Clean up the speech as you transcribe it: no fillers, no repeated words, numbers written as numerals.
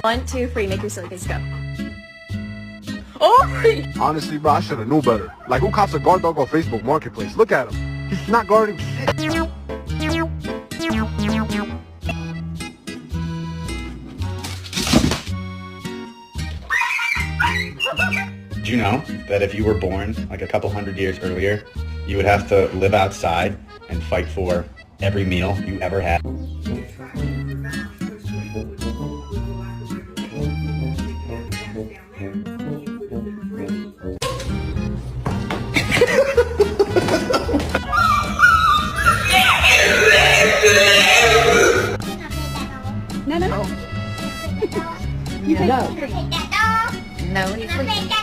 1, 2, 3, make your silly face go. Oh! Honestly, bro, I should have knew better. Like, who cops a guard dog on Facebook Marketplace? Look at him. He's not guarding shit. Did you know that if you were born like a couple hundred years earlier, you would have to live outside and fight for every meal you ever had? No. No. No, he's sleeping.